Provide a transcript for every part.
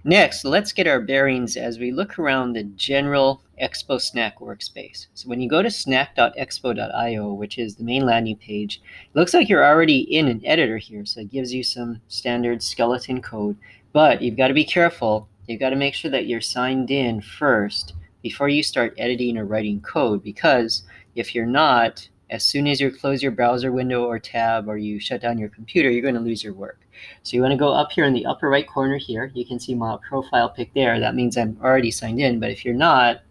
Next, let's get our bearings as we look around the general Expo Snack workspace. So when you go to snack.expo.io, which is the main landing page, it looks like you're already in an editor here. So it gives you some standard skeleton code, but you've got to be careful. You've got to make sure that you're signed in first before you start editing or writing code, because if you're not, as soon as you close your browser window or tab or you shut down your computer, you're going to lose your work. So you want to go up here in the upper right corner here. You can see my profile pic there. That means I'm already signed in, but if you're not,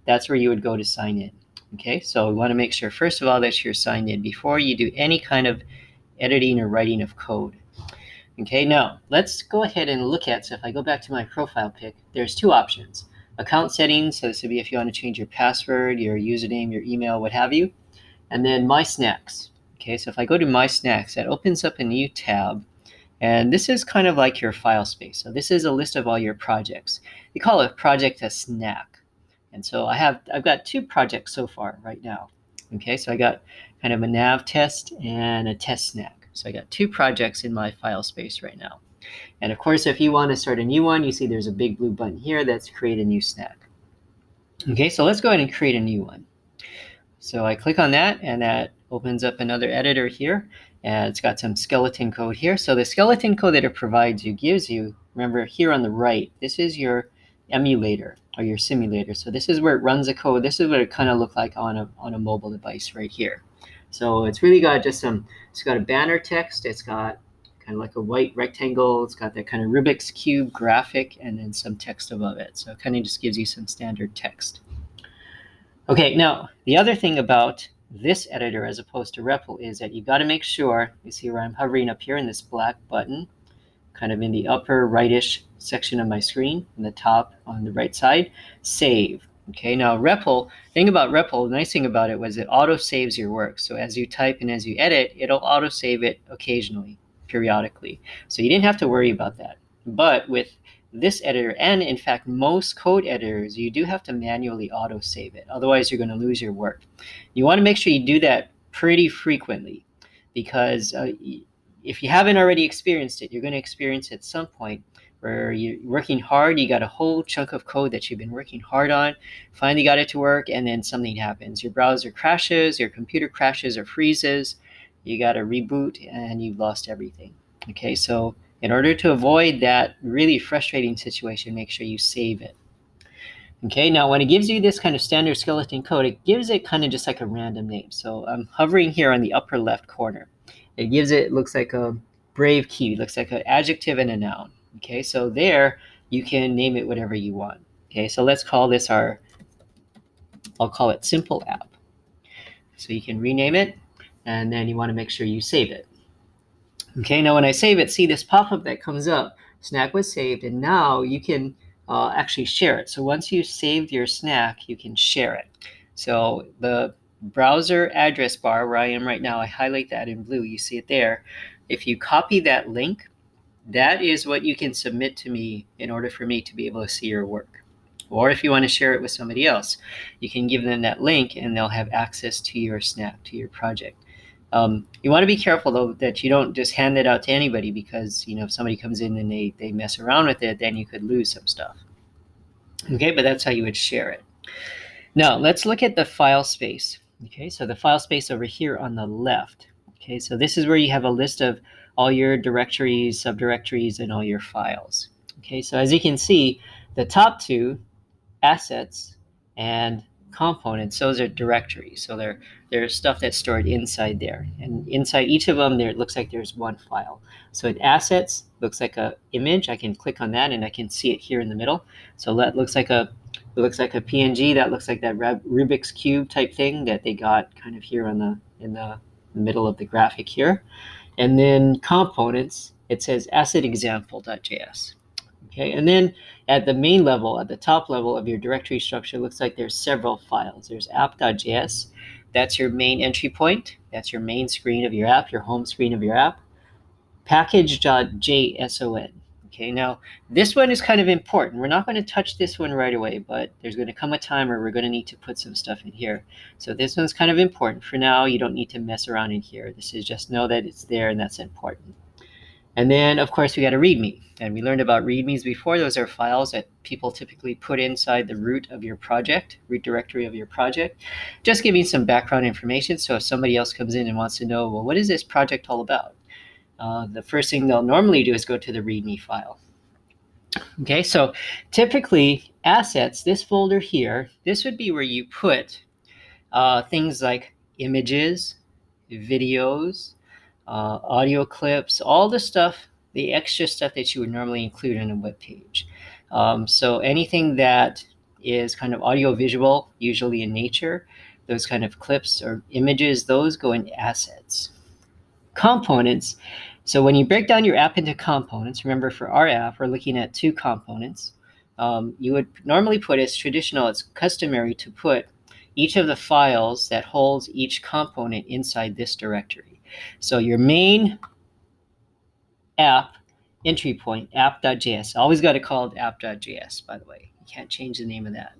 that's where you would go to sign in. Okay, so we want to make sure, first of all, that you're signed in before you do any kind of editing or writing of code. Okay, now let's go ahead and look at, so if I go back to my profile pic, there's two options. Account settings, so this would be if you want to change your password, your username, your email, what have you. And then My Snacks. Okay, so if I go to My Snacks, that opens up a new tab. And this is kind of like your file space. So this is a list of all your projects. We call a project a snack. And so I've got two projects so far right now. Okay, so I got kind of a nav test and a test snack. So I got two projects in my file space right now. And of course, if you want to start a new one, you see there's a big blue button here that's create a new snack. Okay, so let's go ahead and create a new one. So I click on that, and that opens up another editor here, and it's got some skeleton code here. So the skeleton code that it provides you gives you, remember here on the right, this is your emulator or your simulator. So this is where it runs the code. This is what it kind of looks like on a mobile device right here. So it's really got just it's got a banner text. It's got kind of like a white rectangle. It's got that kind of Rubik's Cube graphic and then some text above it. So it kind of just gives you some standard text. Okay, now the other thing about this editor as opposed to REPL is that you've got to make sure, you see where I'm hovering up here in this black button, kind of in the upper rightish section of my screen, in the top on the right side, save. Okay, now REPL, thing about REPL, the nice thing about it was it auto saves your work. So as you type and as you edit, it'll auto save it occasionally, periodically. So you didn't have to worry about that. But with this editor, and in fact most code editors, you do have to manually auto save it. Otherwise you're going to lose your work. You want to make sure you do that pretty frequently, because if you haven't already experienced it, you're going to experience it at some point where you're working hard, you got a whole chunk of code that you've been working hard on, finally got it to work, and then something happens. Your browser crashes, your computer crashes or freezes, you got to reboot, and you've lost everything. Okay, so in order to avoid that really frustrating situation, make sure you save it. Okay, now when it gives you this kind of standard skeleton code, it gives it kind of just like a random name. So I'm hovering here on the upper left corner. It gives it, looks like a brave key, looks like an adjective and a noun. Okay, so there you can name it whatever you want. Okay, so let's call this I'll call it simple app. So you can rename it, and then you want to make sure you save it. Okay, now when I save it, see this pop-up that comes up, snack was saved, and now you can actually share it. So once you've saved your snack, you can share it. So the browser address bar where I am right now, I highlight that in blue, you see it there. If you copy that link, that is what you can submit to me in order for me to be able to see your work. Or if you want to share it with somebody else, you can give them that link and they'll have access to your snack, to your project. You want to be careful though that you don't just hand it out to anybody, because if somebody comes in and they mess around with it, then you could lose some stuff. Okay, but that's how you would share it. Now let's look at the file space. Okay, so the file space over here on the left. Okay, so this is where you have a list of all your directories, subdirectories, and all your files. Okay, so as you can see, the top two, assets and components, those are directories. So they're stuff that's stored inside there. And inside each of them, it looks like there's one file. So in assets, looks like a image. I can click on that and I can see it here in the middle. So that looks like a PNG. That looks like that Rubik's Cube type thing that they got kind of here in the middle of the graphic here. And then components, it says asset example.js. Okay, and then at the main level, at the top level of your directory structure, looks like there's several files. There's app.js. That's your main entry point. That's your main screen of your app, your home screen of your app. Package.json. Okay, now this one is kind of important. We're not going to touch this one right away, but there's going to come a time where we're going to need to put some stuff in here. So this one's kind of important. For now, you don't need to mess around in here. This is just know that it's there and that's important. And then, of course, we got a README. And we learned about READMEs before. Those are files that people typically put inside the root of your project, root directory of your project, just giving some background information. So if somebody else comes in and wants to know, well, what is this project all about? The first thing they'll normally do is go to the README file. Okay, so typically assets, this folder here, this would be where you put things like images, videos, audio clips, all the stuff, the extra stuff that you would normally include in a web page. So anything that is kind of audio-visual, usually in nature, those kind of clips or images, those go in assets. Components. So when you break down your app into components, remember for our app, we're looking at 2 components. You would normally put, as traditional, it's customary to put each of the files that holds each component inside this directory. So your main app entry point, app.js, always got to call it app.js, by the way. You can't change the name of that.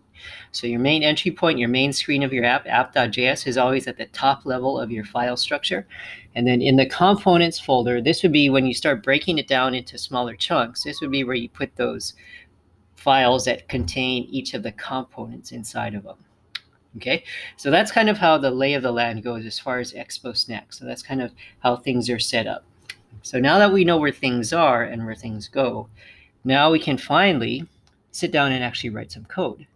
So your main entry point, your main screen of your app, app.js, is always at the top level of your file structure. And then in the components folder, this would be when you start breaking it down into smaller chunks. This would be where you put those files that contain each of the components inside of them. Okay, so that's kind of how the lay of the land goes as far as Expo Snack. So that's kind of how things are set up. So now that we know where things are and where things go, now we can finally sit down and actually write some code.